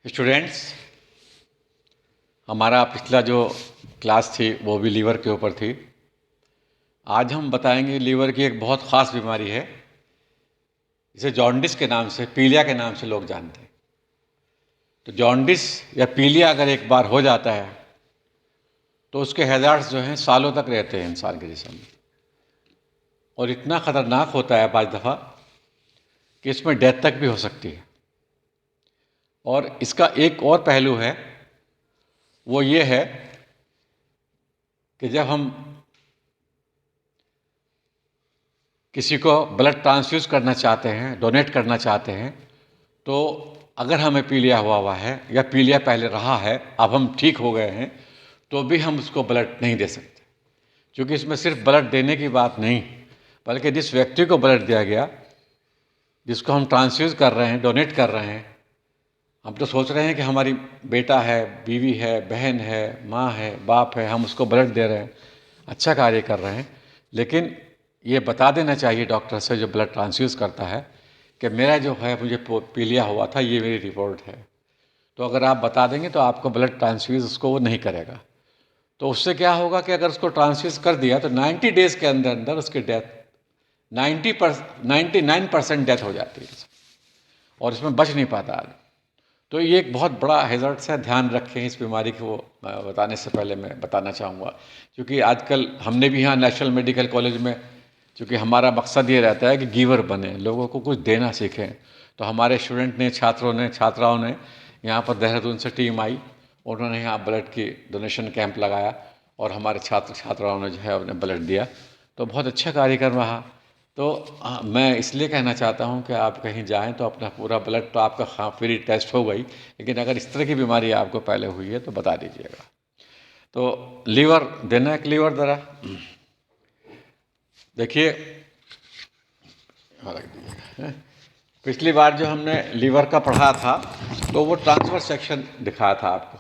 Students, हमारा पिछला जो क्लास थी वो भी लीवर के ऊपर थी। आज हम बताएंगे लीवर की एक बहुत ख़ास बीमारी है, इसे जॉन्डिस के नाम से, पीलिया के नाम से लोग जानते हैं। तो जॉन्डिस या पीलिया अगर एक बार हो जाता है तो उसके हैज़ार्ड्स जो हैं सालों तक रहते हैं इंसान के जिस्म में, और इतना ख़तरनाक होता है बाज़ दफ़ा कि इसमें डेथ तक भी हो सकती है। और इसका एक और पहलू है, वो ये है कि जब हम किसी को ब्लड ट्रांसफ्यूज़ करना चाहते हैं, डोनेट करना चाहते हैं, तो अगर हमें पीलिया हुआ है या पीलिया पहले रहा है, अब हम ठीक हो गए हैं, तो भी हम उसको ब्लड नहीं दे सकते, क्योंकि इसमें सिर्फ ब्लड देने की बात नहीं, बल्कि जिस व्यक्ति को ब्लड दिया गया, जिसको हम ट्रांसफ्यूज़ कर रहे हैं, डोनेट कर रहे हैं, हम तो सोच रहे हैं कि हमारी बेटा है, बीवी है, बहन है, माँ है, बाप है, हम उसको ब्लड दे रहे हैं, अच्छा कार्य कर रहे हैं। लेकिन ये बता देना चाहिए डॉक्टर से जो ब्लड ट्रांसफ्यूज़ करता है कि मेरा जो है, मुझे पीलिया हुआ था, ये मेरी रिपोर्ट है। तो अगर आप बता देंगे तो आपको ब्लड ट्रांसफ्यूज़ उसको वो नहीं करेगा। तो उससे क्या होगा कि अगर उसको ट्रांसफ्यूज़ कर दिया तो 90 डेज़ के अंदर अंदर उसकी डेथ 99% डेथ हो जाती है, और इसमें बच नहीं पाता आदमी। तो ये एक बहुत बड़ा हैज़र्ड है, ध्यान रखें इस बीमारी को। बताने से पहले मैं बताना चाहूँगा, क्योंकि आजकल हमने भी यहाँ नेशनल मेडिकल कॉलेज में, क्योंकि हमारा मकसद ये रहता है कि गिवर बने, लोगों को कुछ देना सीखें, तो हमारे स्टूडेंट ने, छात्राओं ने यहाँ पर देहरादून से टीम आई, उन्होंने यहाँ ब्लड की डोनेशन कैंप लगाया, और हमारे छात्राओं ने जो है अपने ब्लड दिया, तो बहुत अच्छा कार्यक्रम रहा। तो मैं इसलिए कहना चाहता हूँ कि आप कहीं जाएं तो अपना पूरा ब्लड तो आपका फ्री टेस्ट हो गई, लेकिन अगर इस तरह की बीमारी आपको पहले हुई है तो बता दीजिएगा। तो लीवर देना, एक लीवर ज़रा देखिए, रख दीजिएगा। पिछली बार जो हमने लीवर का पढ़ा था तो वो ट्रांसफर सेक्शन दिखाया था आपको।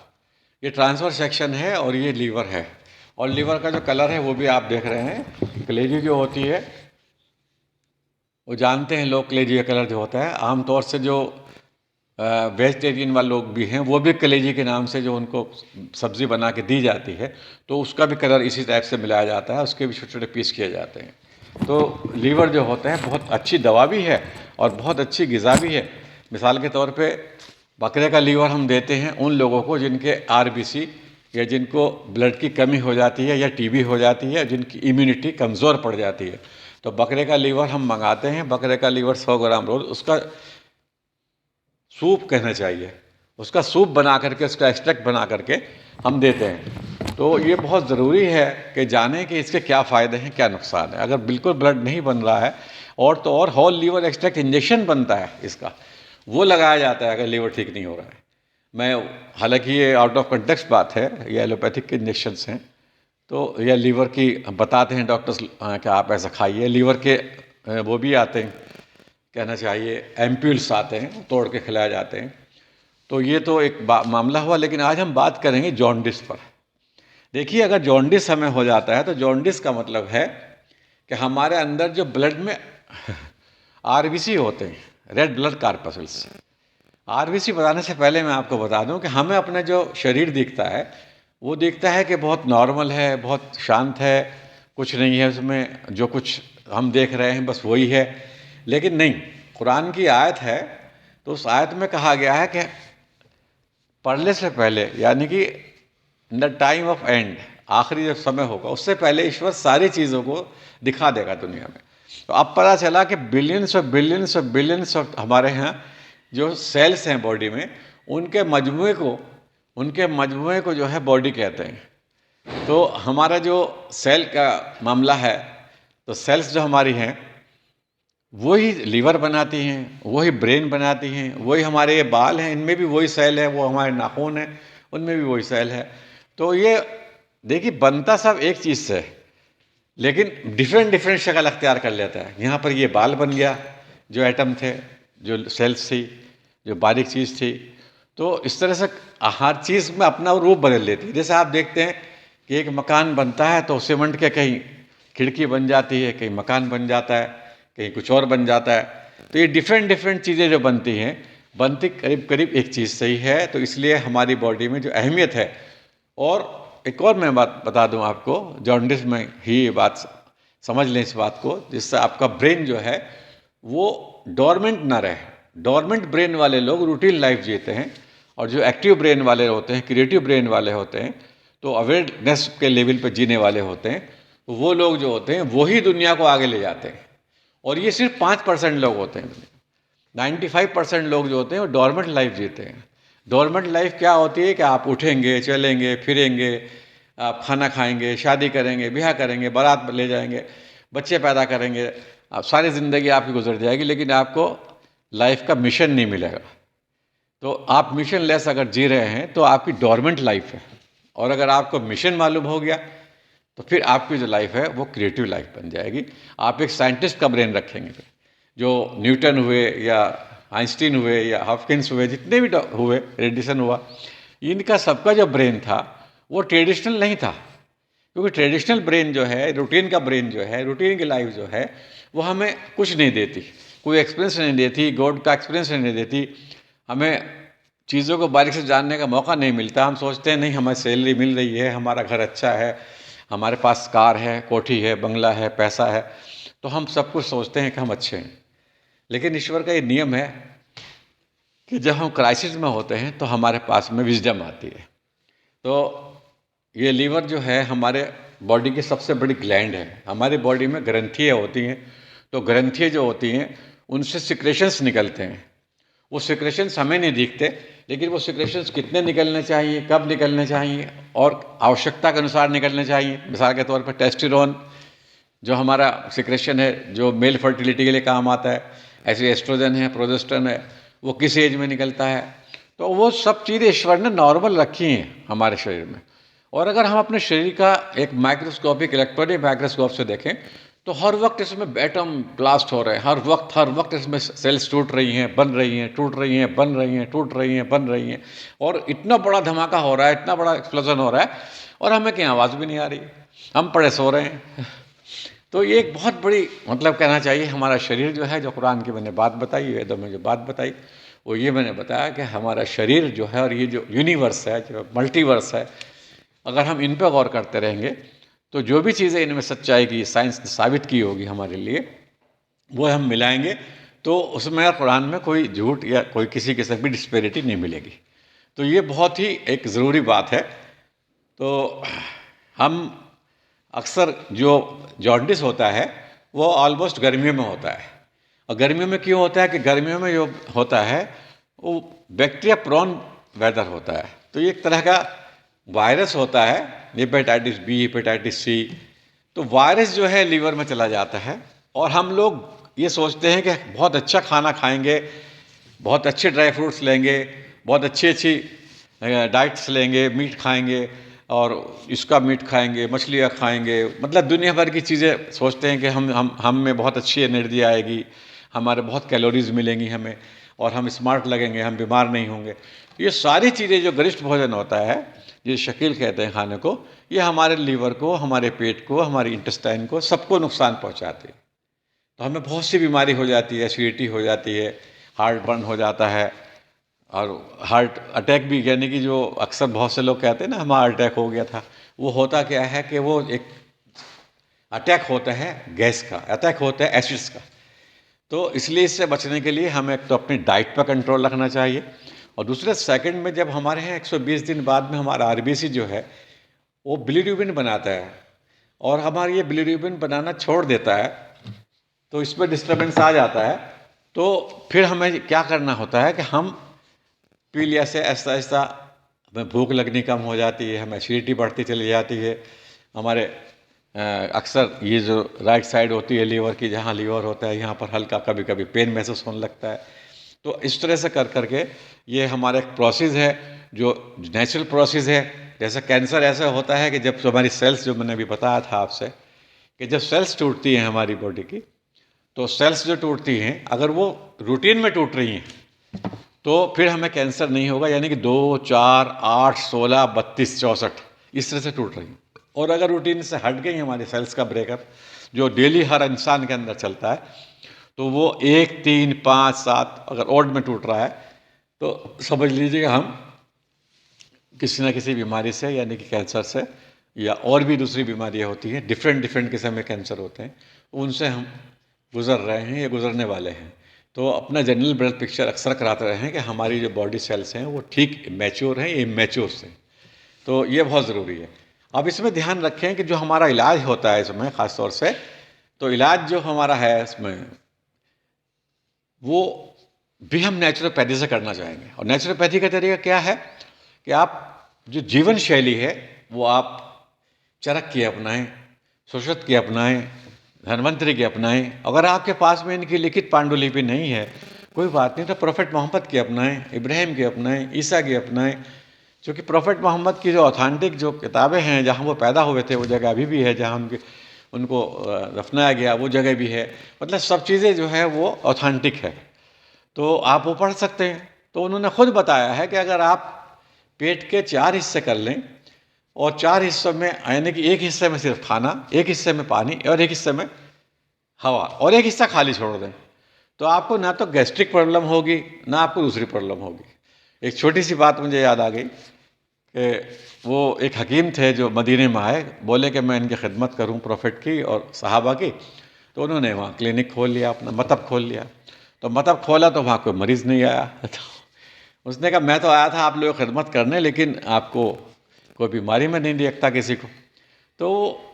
ये ट्रांसफर सेक्शन है और ये लीवर है, और लीवर का जो कलर है वो भी आप देख रहे हैं। कलेजी जो होती है वो जानते हैं लोग, कलेजी का कलर जो होता है, आमतौर से जो वेजिटेरियन वाले लोग भी हैं वो भी कलेजी के नाम से जो उनको सब्ज़ी बना के दी जाती है, तो उसका भी कलर इसी टाइप से मिलाया जाता है, उसके भी छोटे छोटे पीस किए जाते हैं। तो लीवर जो होता है बहुत अच्छी दवा भी है और बहुत अच्छी ग़िज़ा भी है। मिसाल के तौर पे बकरे का लीवर हम देते हैं उन लोगों को जिनके RBC या जिनको ब्लड की कमी हो जाती है या TB हो जाती है, जिनकी इम्यूनिटी कमज़ोर पड़ जाती है, तो बकरे का लीवर हम मंगाते हैं। बकरे का लीवर 100 ग्राम रोज़, उसका सूप कहना चाहिए, उसका सूप बना करके, उसका एक्सट्रैक्ट बना करके हम देते हैं। तो ये बहुत ज़रूरी है कि जानें कि इसके क्या फ़ायदे हैं, क्या नुकसान है। अगर बिल्कुल ब्लड नहीं बन रहा है, और तो और होल लीवर एक्सट्रैक्ट इंजेक्शन बनता है इसका, वो लगाया जाता है अगर लीवर ठीक नहीं हो रहा है। मैं, हालांकि ये आउट ऑफ कंटेक्स्ट बात है, ये एलोपैथिक के इंजेक्शंस हैं, तो यह लीवर की बताते हैं डॉक्टर्स कि आप ऐसा खाइए। लीवर के वो भी आते हैं, कहना चाहिए एम्प्यूल्स आते हैं, तोड़ के खिलाए जाते हैं। तो ये तो एक मामला हुआ, लेकिन आज हम बात करेंगे जॉन्डिस पर। देखिए, अगर जॉन्डिस हमें हो जाता है तो जॉन्डिस का मतलब है कि हमारे अंदर जो ब्लड में RBC होते हैं, रेड ब्लड कॉर्पस्कल्स। RBC बताने से पहले मैं आपको बता दूं कि हमें अपना जो शरीर दिखता है वो दिखता है कि बहुत नॉर्मल है, बहुत शांत है, कुछ नहीं है उसमें, जो कुछ हम देख रहे हैं बस वही है। लेकिन नहीं, कुरान की आयत है, तो उस आयत में कहा गया है कि पढ़ने से पहले, यानी कि in the time of and, आखिरी जब समय होगा उससे पहले ईश्वर सारी चीज़ों को दिखा देगा दुनिया में। तो अब पता चला कि बिलियंस और बिलियंस और बिलियंस ऑफ हमारे यहाँ जो सेल्स हैं बॉडी में, उनके मजमूए को जो है बॉडी कहते हैं। तो हमारा जो सेल का मामला है, तो सेल्स जो हमारी हैं वही लीवर बनाती हैं, वही ब्रेन बनाती हैं, वही हमारे ये बाल हैं, इनमें भी वही सेल है, वो हमारे नाखून हैं, उनमें भी वही सेल है। तो ये देखिए, बनता सब एक चीज़ से, लेकिन डिफरेंट डिफरेंट शक्ल अख्तियार कर लेता है। यहाँ पर ये बाल बन गया, जो एटम थे, जो सेल्स थी, जो बारीक चीज़ थी। तो इस तरह से हर चीज़ में अपना रूप बदल लेती है। जैसे आप देखते हैं कि एक मकान बनता है तो सीमेंट के कहीं खिड़की बन जाती है, कहीं मकान बन जाता है, कहीं कुछ और बन जाता है। तो ये डिफरेंट डिफरेंट चीज़ें जो बनती हैं बनती करीब करीब एक चीज़ से ही है। तो इसलिए हमारी बॉडी में जो अहमियत है, और एक और मैं बात बता दूं आपको, जॉन्डिस में ही ये बात समझ लें इस बात को, जिससे आपका ब्रेन जो है वो डोरमेंट ना रहे। डोरमेंट ब्रेन वाले लोग रूटीन लाइफ जीते हैं, और जो एक्टिव ब्रेन वाले होते हैं, क्रिएटिव ब्रेन वाले होते हैं, तो अवेयरनेस के लेवल पर जीने वाले होते हैं, तो वो लोग जो होते हैं वही दुनिया को आगे ले जाते हैं। और ये सिर्फ 5% लोग होते हैं। 95% लोग जो होते हैं वो डोरमेंट लाइफ जीते हैं। डोरमेंट लाइफ क्या होती है कि आप उठेंगे, चलेंगे, फिरेंगे, आप खाना खाएंगे, शादी करेंगे, ब्याह करेंगे, बारात ले जाएंगे, बच्चे पैदा करेंगे, आप सारी ज़िंदगी आपकी गुजर जाएगी, लेकिन आपको लाइफ का मिशन नहीं मिलेगा। तो आप मिशन लेस अगर जी रहे हैं तो आपकी डोरमेंट लाइफ है, और अगर आपको मिशन मालूम हो गया तो फिर आपकी जो लाइफ है वो क्रिएटिव लाइफ बन जाएगी। आप एक साइंटिस्ट का ब्रेन रखेंगे, जो न्यूटन हुए या आइंस्टीन हुए या हॉपकिंस हुए, जितने भी हुए, एडिसन हुआ, इनका सबका जो ब्रेन था वो ट्रेडिशनल नहीं था। क्योंकि ट्रेडिशनल ब्रेन जो है, रूटीन का ब्रेन जो है, रूटीन की लाइफ जो है, वो हमें कुछ नहीं देती, कोई एक्सपीरियंस नहीं देती, गॉड का एक्सपीरियंस नहीं देती, हमें चीज़ों को बारीक से जानने का मौका नहीं मिलता। हम सोचते हैं नहीं, हमें सैलरी मिल रही है, हमारा घर अच्छा है, हमारे पास कार है, कोठी है, बंगला है, पैसा है, तो हम सब कुछ सोचते हैं कि हम अच्छे हैं। लेकिन ईश्वर का ये नियम है कि जब हम क्राइसिस में होते हैं तो हमारे पास में विजडम आती है। तो ये लीवर जो है हमारे बॉडी की सबसे बड़ी ग्लैंड है। हमारी बॉडी में ग्रंथियाँ होती हैं, तो ग्रंथियाँ जो होती हैं उनसे सिक्रेशंस निकलते हैं। वो सिक्रेशंस हमें नहीं दिखते, लेकिन वो सिक्रेशंस कितने निकलने चाहिए, कब निकलने चाहिए, और आवश्यकता के अनुसार निकलने चाहिए। मिसाल के तौर पर टेस्टोस्टेरोन जो हमारा सिक्रेशन है, जो मेल फर्टिलिटी के लिए काम आता है, ऐसे एस्ट्रोजन है, प्रोजेस्टेरोन है, वो किस एज में निकलता है। तो वो सब चीज़ें ईश्वर ने नॉर्मल रखी हैं हमारे शरीर में। और अगर हम अपने शरीर का एक माइक्रोस्कोपिक इलेक्ट्रॉनिक माइक्रोस्कोप से देखें तो हर वक्त इसमें एटम ब्लास्ट हो रहे हैं, हर वक्त इसमें सेल्स टूट रही हैं, बन रही हैं, टूट रही हैं, बन रही हैं, टूट रही हैं, बन रही हैं, और इतना बड़ा धमाका हो रहा है, इतना बड़ा एक्सप्लोजन हो रहा है, और हमें कहीं आवाज़ भी नहीं आ रही, हम पड़े सो रहे हैं। तो ये एक बहुत बड़ी, मतलब कहना चाहिए, हमारा शरीर जो है, जो कुरान की मैंने बात बताई, वेदों में जो बात बताई, वो ये मैंने बताया कि हमारा शरीर जो है और ये जो यूनिवर्स है, जो मल्टीवर्स है, अगर हम इन पर गौर करते रहेंगे तो जो भी चीज़ें इनमें सच्चाई की साइंस ने साबित की होगी हमारे लिए, वो हम मिलाएंगे तो उसमें कुरान में कोई झूठ या कोई किसी किस्म की डिस्पेरिटी नहीं मिलेगी। तो ये बहुत ही एक ज़रूरी बात है। तो हम अक्सर जो जॉन्डिस होता है वो ऑलमोस्ट गर्मियों में होता है। और गर्मियों में क्यों होता है कि गर्मियों में जो होता है वो बैक्टीरिया प्रोन वेदर होता है। तो ये एक तरह का वायरस होता है, हेपेटाइटिस बी, हेपेटाइटिस सी। तो वायरस जो है लीवर में चला जाता है, और हम लोग ये सोचते हैं कि बहुत अच्छा खाना खाएंगे, बहुत अच्छे ड्राई फ्रूट्स लेंगे, बहुत अच्छी डाइट्स लेंगे, मीट खाएंगे, और इसका मीट खाएंगे, मछलियाँ खाएंगे, मतलब दुनिया भर की चीज़ें सोचते हैं कि हम में बहुत अच्छी एनर्जी आएगी, हमारे बहुत कैलोरीज मिलेंगी हमें, और हम स्मार्ट लगेंगे, हम बीमार नहीं होंगे। ये सारी चीज़ें जो गरिष्ठ भोजन होता है, ये शकील कहते हैं खाने को, ये हमारे लीवर को, हमारे पेट को, हमारी इंटेस्टाइन को, सबको नुकसान पहुंचाते हैं। तो हमें बहुत सी बीमारी हो जाती है, एसिडिटी हो जाती है, हार्ट बर्न हो जाता है, और हार्ट अटैक भी, यानी कि जो अक्सर बहुत से लोग कहते हैं ना हमारा अटैक हो गया था, वो होता क्या है कि वो एक अटैक होता है गैस का, अटैक होता है एसिड्स का। तो इसलिए इससे बचने के लिए हमें एक तो अपनी डाइट पर कंट्रोल रखना चाहिए, और दूसरे सेकंड में जब हमारे यहाँ 120 दिन बाद में हमारा आरबीसी जो है वो बिलीरुबिन बनाता है, और हमारा ये बिलीरुबिन बनाना छोड़ देता है, तो इसमें डिस्टर्बेंस आ जाता है। तो फिर हमें क्या करना होता है कि हम पी लिया से ऐसा ऐसा हमें भूख लगनी कम हो जाती है, हमें एसिडिटी बढ़ती चली जाती है, हमारे अक्सर ये जो राइट साइड होती है लीवर की, जहाँ लीवर होता है, यहाँ पर हल्का कभी कभी पेन महसूस होने लगता है। तो इस तरह से कर करके ये हमारा एक प्रोसेस है, जो नेचुरल प्रोसेस है। जैसे कैंसर ऐसा होता है कि जब हमारी सेल्स, जो मैंने अभी बताया था आपसे, कि जब सेल्स टूटती हैं हमारी बॉडी की, तो सेल्स जो टूटती हैं अगर वो रूटीन में टूट रही हैं तो फिर हमें कैंसर नहीं होगा, यानी कि 2, 4, 8, 16, 32, 64 इस तरह से टूट रही हैं। और अगर रूटीन से हट गई हमारी सेल्स का ब्रेकअप, जो डेली हर इंसान के अंदर चलता है, तो वो 1, 3, 5, 7 अगर ऑड में टूट रहा है तो समझ लीजिए हम किसी न किसी बीमारी से, यानी कि कैंसर से, या और भी दूसरी बीमारियां होती हैं, डिफरेंट डिफरेंट किस्म के कैंसर होते हैं, उनसे हम गुजर रहे हैं या गुजरने वाले हैं। तो अपना जनरल ब्लड पिक्चर अक्सर कराते रहे हैं कि हमारी जो बॉडी सेल्स हैं वो ठीक मैच्योर हैं या इमैच्योर से। तो ये बहुत ज़रूरी है। अब इसमें ध्यान रखें कि जो हमारा इलाज होता है इसमें ख़ास तौर से, तो इलाज जो हमारा है इसमें वो भी हम नेचुरोपैथी से करना चाहेंगे। और नेचुरोपैथी का तरीका क्या है कि आप जो जीवन शैली है वो आप चरक की अपनाएं, सुश्रुत की अपनाएं, धन्वंतरी की अपनाएं। अगर आपके पास में इनकी लिखित पांडुलिपि नहीं है, कोई बात नहीं, तो प्रोफेट मोहम्मद की अपनाएं, इब्राहिम की अपनाएं, ईसा की अपनाएं। क्योंकि प्रोफेट मोहम्मद की जो ऑथेंटिक जो किताबें हैं, जहाँ वो पैदा हुए थे वो जगह अभी भी है, जहाँ उनको दफनाया गया वो जगह भी है। मतलब सब चीज़ें जो है वो ऑथेंटिक है, तो आप वो पढ़ सकते हैं। तो उन्होंने खुद बताया है कि अगर आप पेट के 4 हिस्से कर लें और 4 हिस्सों में, यानी कि एक हिस्से में सिर्फ खाना, एक हिस्से में पानी और एक हिस्से में हवा, और एक हिस्सा खाली छोड़ दें, तो आपको ना तो गैस्ट्रिक प्रॉब्लम होगी ना आपको दूसरी प्रॉब्लम होगी। एक छोटी सी बात मुझे याद आ गई कि वो एक हकीम थे जो मदीने में आए, बोले कि मैं इनकी खिदमत करूं प्रॉफिट की और सहाबा की। तो उन्होंने वहाँ क्लिनिक खोल लिया, अपना मतब खोल लिया। तो मतब खोला तो वहाँ कोई मरीज़ नहीं आया। तो उसने कहा मैं तो आया था आप लोग खिदमत करने, लेकिन आपको कोई बीमारी में नहीं देखता किसी को। तो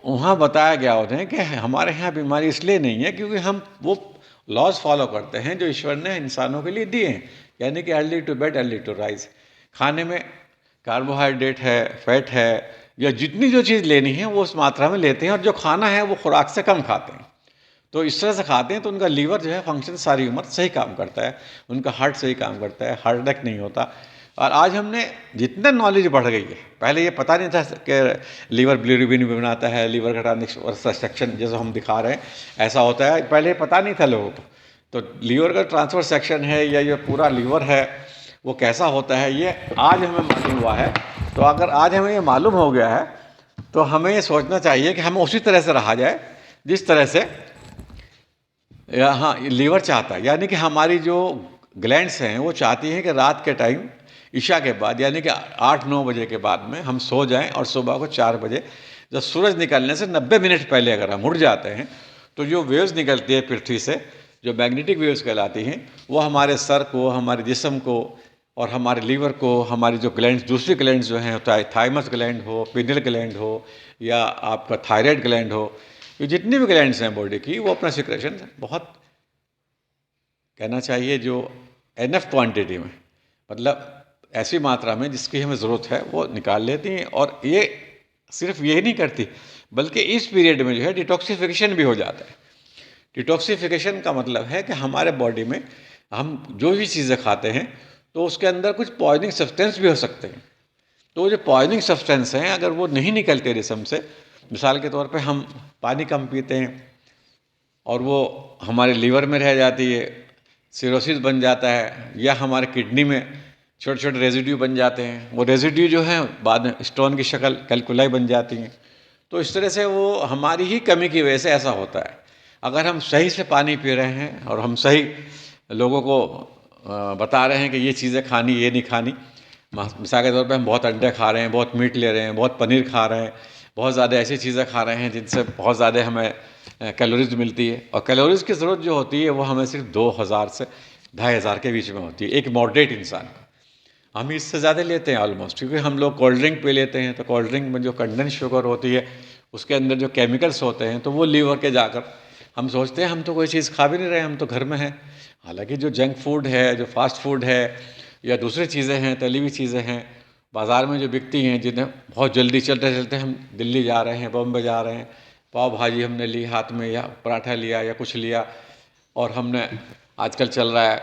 वहाँ बताया गया उन्हें कि हमारे यहाँ बीमारी इसलिए नहीं है क्योंकि हम वो लॉज फॉलो करते हैं जो ईश्वर ने इंसानों के लिए दिए हैं, यानी कि early to bed early to rise. खाने में कार्बोहाइड्रेट है, फैट है, या जितनी जो चीज़ लेनी है वो उस मात्रा में लेते हैं, और जो खाना है वो खुराक से कम खाते हैं। तो इस तरह से खाते हैं तो उनका लीवर जो है फंक्शन सारी उम्र सही काम करता है, उनका हार्ट सही काम करता है, हार्ट अटैक नहीं होता। और आज हमने जितना नॉलेज बढ़ गई है, पहले ये पता नहीं था कि लीवर बिलिरुबिन भी बनाता है, लीवर का ट्रांसफर सेक्शन जैसा हम दिखा रहे हैं ऐसा होता है, पहले पता नहीं था लोगों को। तो लीवर का ट्रांसफर सेक्शन है या ये पूरा लीवर है वो कैसा होता है, ये आज हमें मालूम हुआ है। तो अगर आज हमें ये मालूम हो गया है तो हमें ये सोचना चाहिए कि हमें उसी तरह से रहा जाए जिस तरह से हाँ लीवर चाहता है। यानी कि हमारी जो ग्लैंड्स हैं वो चाहती हैं कि रात के टाइम ईशा के बाद, यानी कि 8-9 बजे के बाद में हम सो जाएं, और सुबह को 4 बजे जब सूरज निकलने से 90 मिनट पहले अगर हम उठ जाते हैं तो जो वेव्स निकलती है पृथ्वी से, जो मैग्नेटिक वेव्स कहलाती हैं, वो हमारे सर को, हमारे जिस्म को और हमारे लीवर को, हमारी जो ग्लैंड्स, दूसरी ग्लैंड्स जो हैं, चाहे थाइमस ग्लैंड हो, पिनियल ग्लैंड हो या आपका थायराइड ग्लैंड हो, ये जितनी भी ग्लैंड्स हैं बॉडी की, वो अपना सिक्रेशन बहुत, कहना चाहिए जो एनफ क्वांटिटी में, मतलब ऐसी मात्रा में जिसकी हमें ज़रूरत है वो निकाल लेती हैं। और ये सिर्फ यही नहीं करती बल्कि इस पीरियड में जो है डिटॉक्सिफिकेशन भी हो जाता है। डिटॉक्सिफिकेशन का मतलब है कि हमारे बॉडी में हम जो भी चीज़ें खाते हैं तो उसके अंदर कुछ पॉइजनिंग सब्सटेंस भी हो सकते हैं। तो जो पॉइजनिंग सब्सटेंस हैं अगर वो नहीं निकलते जिस्म से, मिसाल के तौर पे हम पानी कम पीते हैं और वो हमारे लीवर में रह जाती है, सिरोसिस बन जाता है, या हमारे किडनी में छोटे छोटे रेजिड्यू बन जाते हैं, वो रेजिड्यू जो हैं बाद में स्टोन की शक्ल कैल्कुलाई बन जाती हैं। तो इस तरह से वो हमारी ही कमी की वजह से ऐसा होता है। अगर हम सही से पानी पी रहे हैं और हम सही लोगों को बता रहे हैं कि ये चीज़ें खानी ये नहीं खानी, मिसाल के तौर पे हम बहुत अंडे खा रहे हैं, बहुत मीट ले रहे हैं, बहुत पनीर खा रहे हैं, बहुत ज़्यादा ऐसी चीज़ें खा रहे हैं जिनसे बहुत ज़्यादा हमें कैलोरीज मिलती है, और कैलोरीज की ज़रूरत जो होती है वो हमें सिर्फ 2000 से 2500 के बीच में होती है एक मॉडरेट इंसान को। हम इससे ज़्यादा लेते हैं ऑलमोस्ट, क्योंकि हम लोग कोल्ड ड्रिंक पी लेते हैं, तो कोल्ड ड्रिंक में जो कंडेंस शुगर होती है उसके अंदर जो केमिकल्स होते हैं तो वो लीवर के जाकर हम सोचते हैं हम तो कोई चीज़ खा भी नहीं रहे, हम तो घर में हैं। हालांकि जो जंक फूड है, जो फास्ट फूड है या दूसरी चीज़ें हैं, तली हुई चीज़ें हैं बाज़ार में जो बिकती हैं, जिन्हें बहुत जल्दी चलते चलते हम दिल्ली जा रहे हैं, बॉम्बे जा रहे हैं, पाव भाजी हमने ली हाथ में या पराठा लिया या कुछ लिया, और हमने आजकल चल रहा है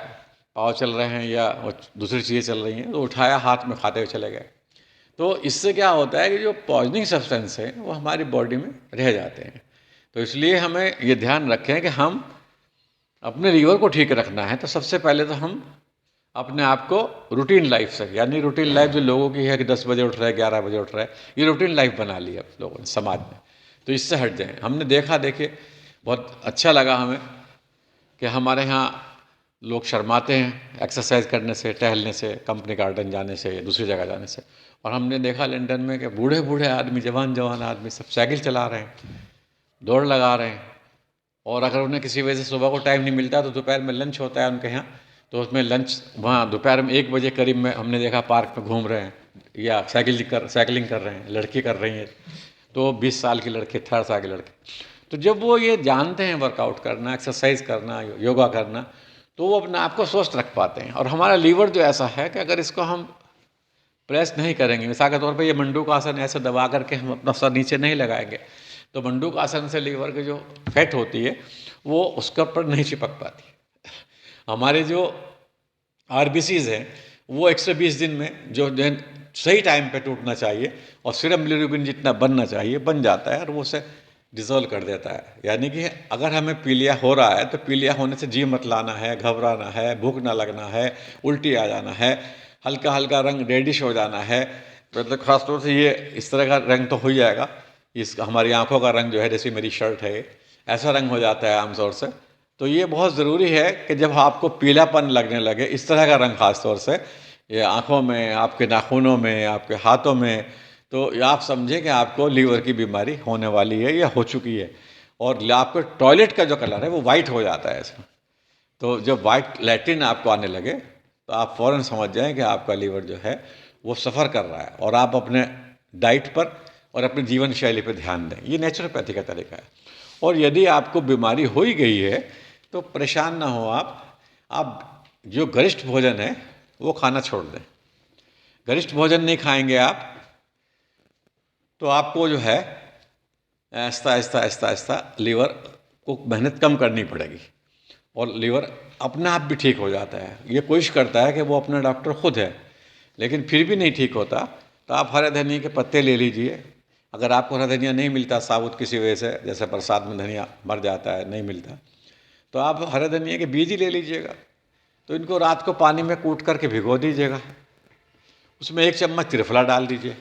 पाव चल रहे हैं या दूसरी चीज़ें चल रही हैं, तो उठाया हाथ में खाते हुए चले गए। तो इससे क्या होता है कि जो पॉइजनिंग सब्सटेंस है वो हमारी बॉडी में रह जाते हैं। तो इसलिए हमें ये ध्यान रखें कि हम अपने लीवर को ठीक रखना है तो सबसे पहले तो हम अपने आप को रूटीन लाइफ से, यानी रूटीन लाइफ जो लोगों की है कि 10 बजे उठ रहे हैं, 11 बजे उठ रहे हैं, ये रूटीन लाइफ बना ली है लोगों ने समाज में, तो इससे हट जाएं। हमने देखा, देखिए बहुत अच्छा लगा हमें कि हमारे यहाँ लोग शर्माते हैं एक्सरसाइज करने से, टहलने से, कंपनी गार्डन जाने से या दूसरी जगह जाने से। और हमने देखा लंदन में कि बूढ़े बूढ़े आदमी, जवान जवान आदमी सब साइकिल चला रहे हैं, दौड़ लगा रहे हैं। और अगर उन्हें किसी वजह से सुबह को टाइम नहीं मिलता तो दोपहर में लंच होता है उनके यहाँ, तो उसमें लंच वहाँ दोपहर में 1 बजे करीब में हमने देखा पार्क में घूम रहे हैं या साइकिलिंग कर रहे हैं, लड़की कर रही हैं, तो 20 साल के लड़के, 18 साल के लड़के। तो जब वो ये जानते हैं वर्कआउट करना, एक्सरसाइज करना, योगा करना, तो वो अपने आप को स्वस्थ रख पाते हैं। और हमारा लीवर जो ऐसा है कि अगर इसको हम प्रेस नहीं करेंगे, मिसाल के तौर पे ये मंडूक आसन ऐसे दबा करके हम अपना सर नीचे नहीं लगाएंगे, तो मंडूक आसन से लीवर की जो फैट होती है वो उसके ऊपर नहीं चिपक पाती। हमारे जो आरबीसीज हैं वो 120 दिन में जो सही टाइम पे टूटना चाहिए और सीरम बिलिरुबिन जितना बनना चाहिए बन जाता है और वो उसे डिज़ोल्व कर देता है। यानी कि अगर हमें पीलिया हो रहा है तो पीलिया होने से जी मत लाना है, घबराना है, भूख ना लगना है, उल्टी आ जाना है, हल्का हल्का रंग रेडिश हो जाना है, मतलब खासतौर से ये इस तरह का रंग तो हो ही जाएगा, इस हमारी आंखों का रंग जो है, जैसे मेरी शर्ट है ऐसा रंग हो जाता है आमतौर से। तो ये बहुत ज़रूरी है कि जब आपको पीलापन लगने लगे, इस तरह का रंग खास तौर से ये आँखों में, आपके नाखूनों में, आपके हाथों में, तो ये आप समझें कि आपको लीवर की बीमारी होने वाली है या हो चुकी है। और आपके टॉयलेट का जो कलर है वो वाइट हो जाता है इसमें। तो जब वाइट लैट्रिन आपको आने लगे तो आप फ़ौरन समझ जाएं कि आपका लीवर जो है वो सफ़र कर रहा है, और आप अपने डाइट पर और अपनी जीवन शैली पर ध्यान दें। ये नेचुरोपैथी का तरीका है। और यदि आपको बीमारी हो ही गई है तो परेशान ना हो आप जो गरिष्ठ भोजन है वो खाना छोड़ दें। गरिष्ठ भोजन नहीं खाएंगे आप तो आपको जो है आहिस्ता आहिस्ता आहिस्ता आहिस्ता लीवर को मेहनत कम करनी पड़ेगी और लीवर अपने आप भी ठीक हो जाता है। ये कोशिश करता है कि वो अपना डॉक्टर खुद है, लेकिन फिर भी नहीं ठीक होता तो आप हरे धनिया के पत्ते ले लीजिए। अगर आपको हरा धनिया नहीं मिलता साबुत किसी वजह से, जैसे बरसात में धनिया मर जाता है, नहीं मिलता, तो आप हरे धनिया के बीज ही ले लीजिएगा। तो इनको रात को पानी में कूट करके भिगो दीजिएगा, उसमें 1 चम्मच त्रिफला डाल दीजिए,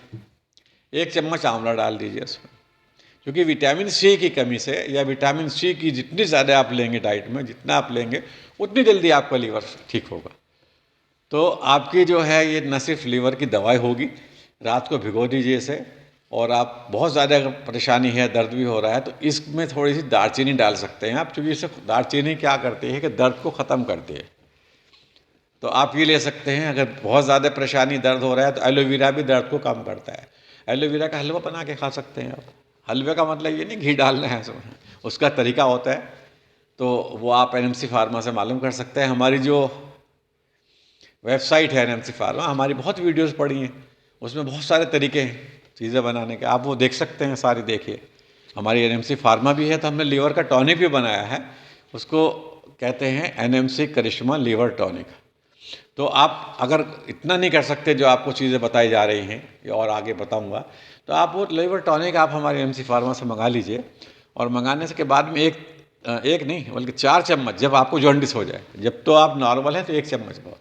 1 चम्मच आंवला डाल दीजिए उसमें। क्योंकि विटामिन सी की कमी से, या विटामिन सी की जितनी ज़्यादा आप लेंगे डाइट में, जितना आप लेंगे उतनी जल्दी आपका लीवर ठीक होगा। तो आपकी जो है ये न सिर्फ लीवर की दवाई होगी, रात को भिगो दीजिए इसे। और आप बहुत ज़्यादा अगर परेशानी है, दर्द भी हो रहा है, तो इसमें थोड़ी सी दालचीनी डाल सकते हैं आप, क्योंकि इससे दालचीनी क्या करती है कि दर्द को ख़त्म करती है। तो आप ये ले सकते हैं। अगर बहुत ज़्यादा परेशानी, दर्द हो रहा है, तो एलोवेरा भी दर्द को कम करता है। एलोवेरा का हलवा बना के खा सकते हैं आप। हलवे का मतलब ये नहीं घी डालना है उसमें, उसका तरीका होता है। तो वो आप एनएमसी फार्मा से मालूम कर सकते हैं। हमारी जो वेबसाइट है एनएमसी फार्मा, हमारी बहुत वीडियोस पड़ी हैं, उसमें बहुत सारे तरीके हैं चीज़ें बनाने के, आप वो देख सकते हैं, सारी देखिए। हमारी एनएमसी फार्मा भी है, तो हमने लीवर का टॉनिक भी बनाया है, उसको कहते हैं एनएमसी करिश्मा लीवर टॉनिक। तो आप अगर इतना नहीं कर सकते जो आपको चीज़ें बताई जा रही हैं और आगे बताऊंगा, तो आप वो लीवर टॉनिक आप हमारे एमसी फार्मा से मंगा लीजिए। और मंगाने के बाद में एक नहीं बल्कि 4 चम्मच, जब आपको जॉन्डिस हो जाए, जब तो आप नॉर्मल हैं तो 1 चम्मच बहुत,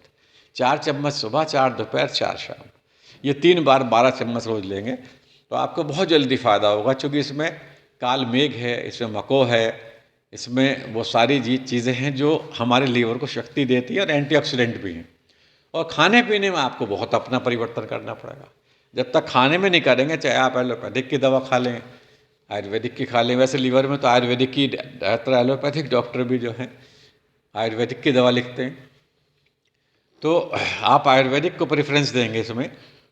4 चम्मच सुबह, 4 दोपहर, 4 शाम, ये 3 बार 12 चम्मच रोज़ लेंगे तो आपको बहुत जल्दी फ़ायदा होगा। क्योंकि इसमें काल मेघ है, इसमें मको है, इसमें वो सारी चीज़ें हैं जो हमारे लीवर को शक्ति देती है और एंटीऑक्सीडेंट भी हैं। और खाने पीने में आपको बहुत अपना परिवर्तन करना पड़ेगा। जब तक खाने में नहीं करेंगे, चाहे आप एलोपैथिक की दवा खा लें, आयुर्वेदिक की खा लें, वैसे लीवर में तो आयुर्वेदिक की, एलोपैथिक डॉक्टर भी जो हैं आयुर्वेदिक की दवा लिखते हैं, तो आप आयुर्वेदिक को प्रेफरेंस देंगे इसमें।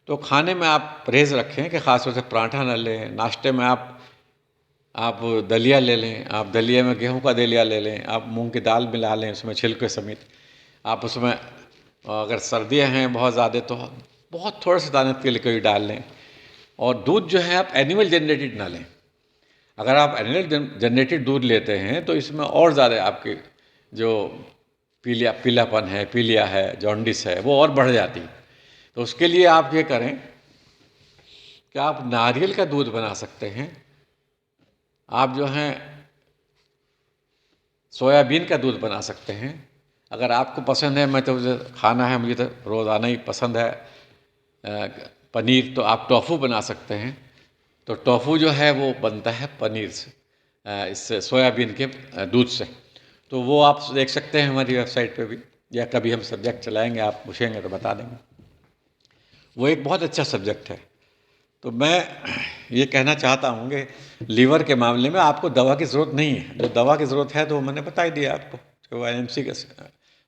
तो खाने में आप परहेज़ रखें कि ख़ास तौर से पराठा न लें। नाश्ते में आप दलिया ले लें, आप दलिया में गेहूं का दलिया ले लें, आप मूंग की दाल मिला लें उसमें छिलके समेत। आप उसमें अगर सर्दियां हैं बहुत ज़्यादा तो बहुत थोड़ा सा दाने तेल कोई डाल लें। और दूध जो है आप एनिमल जनरेटेड ना लें। अगर आप एनिमल जनरेटेड दूध लेते हैं तो इसमें और ज़्यादा आपकी जो पीलापन है, पीलिया है, जॉन्डिस है, वो और बढ़ जाती है। तो उसके लिए आप ये करें कि आप नारियल का दूध बना सकते हैं। आप जो हैं सोयाबीन का दूध बना सकते हैं। अगर आपको पसंद है, मैं तो मुझे खाना है, मुझे तो रोज़ाना ही पसंद है पनीर, तो आप टोफू बना सकते हैं। तो टोफू जो है वो बनता है पनीर से, इससे सोयाबीन के दूध से। तो वो आप देख सकते हैं हमारी वेबसाइट पे भी। या कभी हम सब्जेक्ट चलाएंगे, आप पूछेंगे तो बता देंगे। वो एक बहुत अच्छा सब्जेक्ट है। तो मैं ये कहना चाहता हूँ कि लीवर के मामले में आपको दवा की ज़रूरत नहीं है। जो दवा की ज़रूरत है तो मैंने बता ही दिया आपको, कि वो एनएमसी का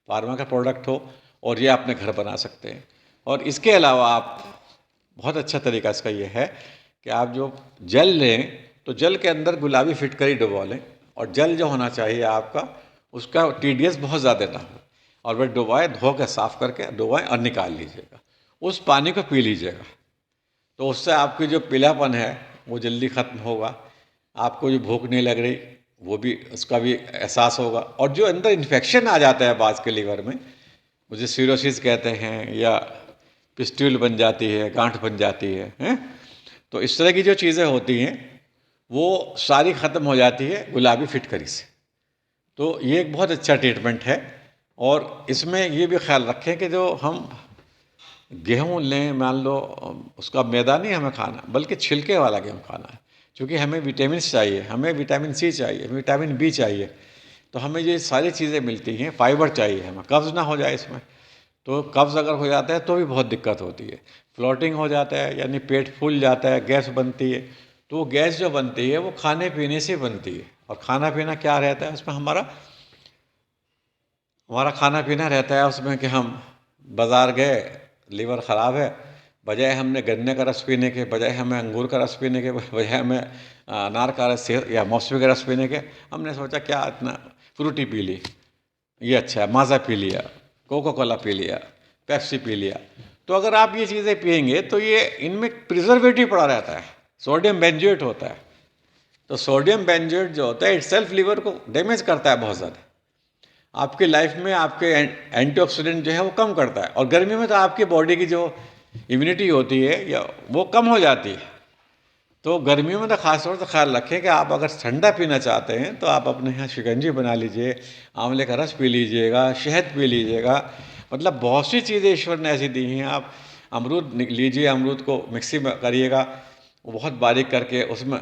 फार्मा का प्रोडक्ट हो और ये अपने घर बना सकते हैं। और इसके अलावा आप बहुत अच्छा तरीका इसका ये है कि आप जो जल लें तो जल के अंदर गुलाबी फिटकरी डुबो लें, और जल जो होना चाहिए आपका उसका TDS बहुत ज़्यादा ना हो, और वह डुबाएँ, धो के साफ़ करके डुबाएँ और निकाल लीजिएगा। उस पानी को पी लीजिएगा, तो उससे आपकी जो पीलापन है वो जल्दी ख़त्म होगा। आपको जो भूख नहीं लग रही वो भी, उसका भी एहसास होगा। और जो अंदर इन्फेक्शन आ जाता है बाज के लीवर में, मुझे सीरोसिस कहते हैं, या पिस्ट्यूल बन जाती है, गांठ बन जाती है, हैं? तो इस तरह की जो चीज़ें होती हैं वो सारी ख़त्म हो जाती है गुलाबी फिटकरी से। तो ये एक बहुत अच्छा ट्रीटमेंट है। और इसमें ये भी ख्याल रखें कि जो हम गेहूँ लें, मान लो उसका मैदा नहीं हमें खाना, बल्कि छिलके वाला गेहूँ खाना है, क्योंकि हमें विटामिन चाहिए, हमें विटामिन C चाहिए, विटामिन B चाहिए। तो हमें ये सारी चीज़ें मिलती हैं, फाइबर चाहिए हमें, कब्ज़ ना हो जाए इसमें। तो कब्ज़ अगर हो जाता है तो भी बहुत दिक्कत होती है। फ्लोटिंग हो जाता है, यानी पेट फूल जाता है, गैस बनती है। तो वो गैस जो बनती है वो खाने पीने से बनती है। और खाना पीना क्या रहता है उसमें, हमारा खाना पीना रहता है उसमें कि हम बाज़ार गए, लीवर ख़राब है, बजाय हमने गन्ने का रस पीने के, बजाय हमें अंगूर का रस पीने के, बजाय हमें अनार का रस या मौसमी का रस पीने के, हमने सोचा क्या इतना फ्रूटी पी ली, ये अच्छा है, माज़ा पी लिया, कोका कोला पी लिया, पेप्सी पी लिया। तो अगर आप ये चीज़ें पिएंगे तो ये इनमें प्रिजर्वेटिव पड़ा रहता है, सोडियम बेंजोएट होता है। तो सोडियम बेंजोएट जो होता है इटसेल्फ लीवर को डैमेज करता है बहुत ज़्यादा। आपके लाइफ में आपके एंटीऑक्सीडेंट जो है वो कम करता है। और गर्मी में तो आपकी बॉडी की जो इम्यूनिटी होती है या वो कम हो जाती है। तो गर्मियों में तो खास तौर से ख्याल रखें कि आप अगर ठंडा पीना चाहते हैं तो आप अपने यहाँ शिकंजी बना लीजिए, आंवले का रस पी लीजिएगा, शहद पी लीजिएगा। मतलब बहुत सी चीज़ें ईश्वर ने ऐसी दी हैं। आप अमरूद लीजिए, अमरूद को मिक्सी में करिएगा, वो बहुत बारीक करके उसमें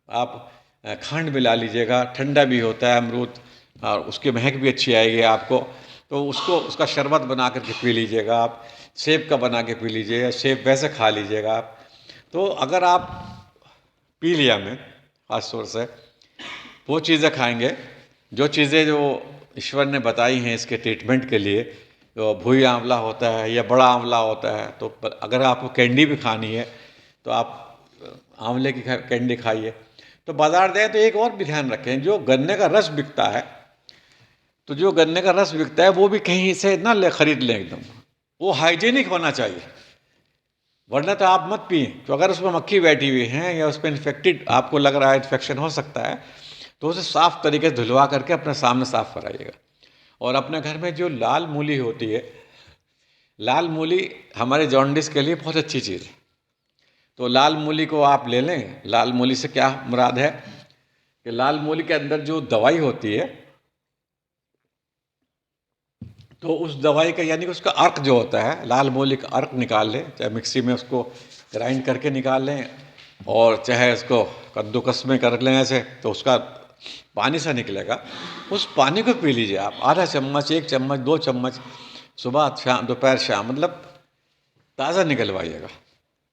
आप खंड मिला लीजिएगा, ठंडा भी होता है अमरूद और उसकी महक भी अच्छी आएगी आपको। तो उसका शरबत बना करके पी लीजिएगा आप, सेब का बना के पी लीजिएगा, सेब वैसे खा लीजिएगा आप। तो अगर आप पी लिया में खास तौर से वो चीज़ें खाएंगे, जो चीज़ें जो ईश्वर ने बताई हैं इसके ट्रीटमेंट के लिए, तो भुई आंवला होता है या बड़ा आंवला होता है। तो अगर आपको कैंडी भी खानी है तो आप आंवले की कैंडी खाइए। तो बाज़ार जाए तो एक और भी ध्यान रखें, जो गन्ने का रस बिकता है, तो जो गन्ने का रस बिकता है वो भी कहीं से ना खरीद लें, एकदम वो हाइजीनिक होना चाहिए, वरना तो आप मत पिए। तो अगर उसमें मक्खी बैठी हुई है या उस पर इन्फेक्टेड आपको लग रहा है, इन्फेक्शन हो सकता है, तो उसे साफ़ तरीके से धुलवा करके अपने सामने साफ़ कराइएगा। और अपने घर में जो लाल मूली होती है, लाल मूली हमारे जॉन्डिस के लिए बहुत अच्छी चीज़ है। तो लाल मूली को आप ले लें। लाल मूली से क्या मुराद है कि लाल मूली के अंदर जो दवाई होती है, तो उस दवाई का यानी कि उसका अर्क जो होता है, लाल मूली का अर्क निकाल लें, चाहे मिक्सी में उसको ग्राइंड करके निकाल लें और चाहे उसको कद्दूकस में कर लें ऐसे, तो उसका पानी सा निकलेगा। उस पानी को पी लीजिए आप, आधा चम्मच, 1 चम्मच, 2 चम्मच, सुबह शाम, दोपहर शाम, मतलब ताज़ा निकलवाइएगा,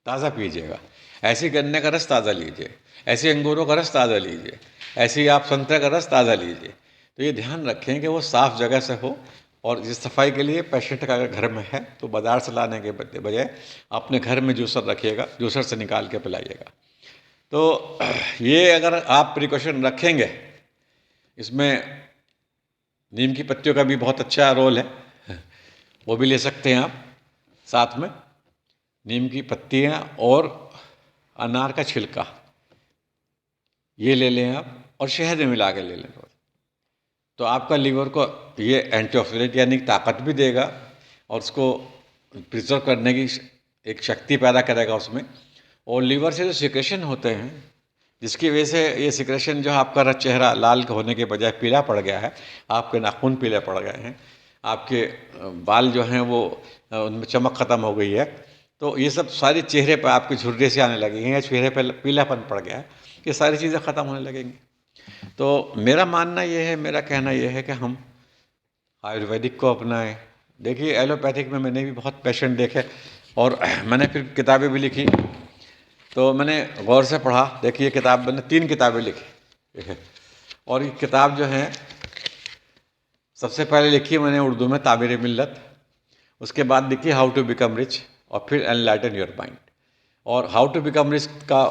ताज़ा पीजिएगा। ऐसे गन्ने का रस ताज़ा लीजिए, ऐसे अंगूरों का रस ताज़ा लीजिए, ऐसे ही आप संतरे का रस ताज़ा लीजिए। तो ये ध्यान रखें कि वो साफ़ जगह से हो। और इस सफाई के लिए पेशेंट का अगर घर में है तो बाज़ार से लाने के बजाय अपने घर में जूसर रखिएगा, जूसर से निकाल के पिलाइएगा। तो ये अगर आप प्रिकॉशन रखेंगे, इसमें नीम की पत्तियों का भी बहुत अच्छा रोल है, वो भी ले सकते हैं आप साथ में। नीम की पत्तियाँ और अनार का छिलका ये ले लें आप, और शहद में मिला के ले लें, तो आपका लीवर को ये एंटीऑक्सीडेंट यानी ताकत भी देगा और उसको प्रिजर्व करने की एक शक्ति पैदा करेगा उसमें। और लीवर से जो सिक्रेशन होते हैं, जिसकी वजह से ये सिक्रेशन जो आपका चेहरा लाल होने के बजाय पीला पड़ गया है, आपके नाखून पीले पड़ गए हैं, आपके बाल जो हैं वो उनमें चमक ख़त्म हो गई है, तो ये सब सारी चेहरे पर आपकी झुर्रियाँ से आने लगेंगी या चेहरे पर पीलापन पड़ गया है, ये सारी चीज़ें ख़त्म होने लगेंगी। तो मेरा मानना ये है, मेरा कहना ये है कि हम आयुर्वेदिक को अपनाएं, देखिए एलोपैथिक में मैंने भी बहुत पेशेंट देखे और मैंने फिर किताबें भी लिखी, तो मैंने गौर से पढ़ा। देखिए किताब मैंने 3 किताबें लिखी, ठीक है। और ये किताब जो है सबसे पहले लिखी मैंने उर्दू में ताबीर मिल्लत, उसके बाद लिखी हाउ टू बिकम रिच, और फिर एनलाइटन योर माइंड। और हाउ टू बिकम रिच का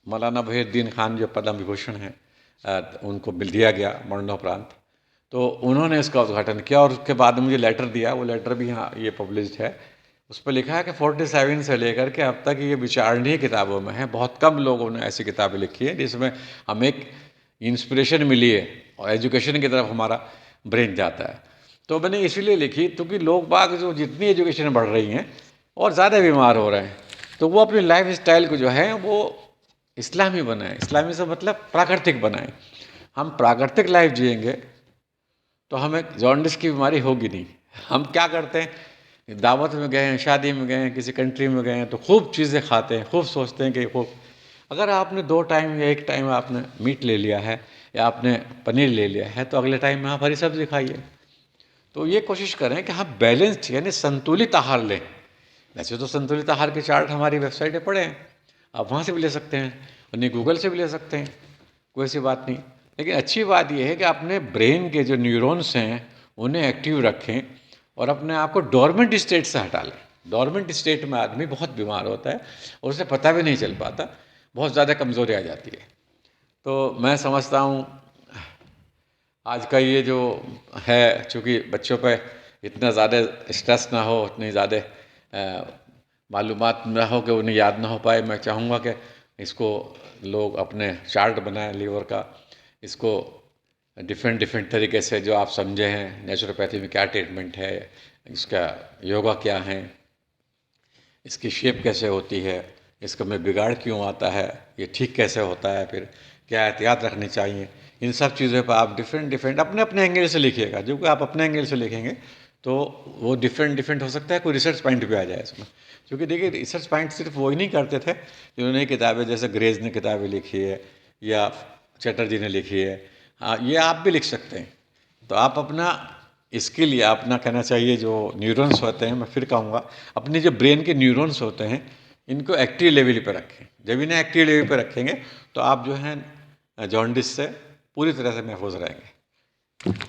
मौलाना वहीउद्दीन खान जो पद्म विभूषण हैं, उनको मिल दिया गया मरणोपरांत, तो उन्होंने इसका उद्घाटन किया और उसके बाद मुझे लेटर दिया। वो लेटर भी यहाँ ये पब्लिश्ड है। उस पर लिखा है कि 47 से लेकर के अब तक ये विचारणीय किताबों में है। बहुत कम लोगों ने ऐसी किताबें लिखी है जिसमें हमें एक इंस्पिरेशन मिली है और एजुकेशन की तरफ हमारा ब्रेन जाता है। तो मैंने इसीलिए लिखी क्योंकि लोग बाग जो जितनी एजुकेशन बढ़ रही हैं और ज़्यादा बीमार हो रहे हैं, तो वो अपनी लाइफ स्टाइल को जो है वो इस्लामी बनाएं। इस्लामी से मतलब प्राकृतिक बनाएं। हम प्राकृतिक लाइफ जिएंगे तो हमें जॉन्डिस की बीमारी होगी नहीं। हम क्या करते हैं, दावत में गए हैं, शादी में गए हैं, किसी कंट्री में गए हैं, तो खूब चीज़ें खाते हैं, खूब सोचते हैं कि खूब। अगर आपने 2 टाइम या 1 टाइम आपने मीट ले लिया है या आपने पनीर ले लिया है, तो अगले टाइम में आप हरी सब्जी खाइए। तो ये कोशिश करें कि हम बैलेंस्ड यानी संतुलित आहार लें। वैसे तो संतुलित आहार के चार्ट हमारी वेबसाइट पर पड़े हैं, आप वहाँ से भी ले सकते हैं और नहीं गूगल से भी ले सकते हैं, कोई ऐसी बात नहीं। लेकिन अच्छी बात यह है कि अपने ब्रेन के जो न्यूरॉन्स हैं उन्हें एक्टिव रखें और अपने आप को डोरमेंट स्टेट से हटा लें। डोरमेंट स्टेट में आदमी बहुत बीमार होता है और उसे पता भी नहीं चल पाता, बहुत ज़्यादा कमज़ोरी आ जाती है। तो मैं समझता हूँ आज का ये जो है, चूँकि बच्चों पे इतना ज़्यादा स्ट्रेस ना हो, इतनी ज़्यादा मालूमात ना हो कि उन्हें याद ना हो पाए, मैं चाहूँगा कि इसको लोग अपने चार्ट बनाएं लीवर का, इसको डिफरेंट डिफरेंट तरीके से जो आप समझे हैं, नेचुरोपैथी में क्या ट्रीटमेंट है, इसका योगा क्या है, इसकी शेप कैसे होती है, इसका में बिगाड़ क्यों आता है, ये ठीक कैसे होता है, फिर क्या एहतियात रखनी चाहिए, इन सब चीज़ों पर आप डिफरेंट अपने अपने एंगल से लिखिएगा। जो कि आप अपने एंगल से लिखेंगे तो वो डिफरेंट हो सकता है, कोई रिसर्च पॉइंट भी आ जाए इसमें। क्योंकि देखिए रिसर्च पॉइंट सिर्फ वो ही नहीं करते थे जिन्होंने किताबें, जैसे ग्रेज ने किताबें लिखी है या चटर्जी ने लिखी है, हाँ ये आप भी लिख सकते हैं। तो आप अपना इसके लिए अपना कहना चाहिए जो न्यूरॉन्स होते हैं, मैं फिर कहूँगा अपने जो ब्रेन के न्यूरॉन्स होते हैं इनको एक्टिव लेवल पे रखें। जब इन्हें एक्टिव लेवल पे रखेंगे तो आप जो है जॉन्डिस से पूरी तरह से महफूज रहेंगे।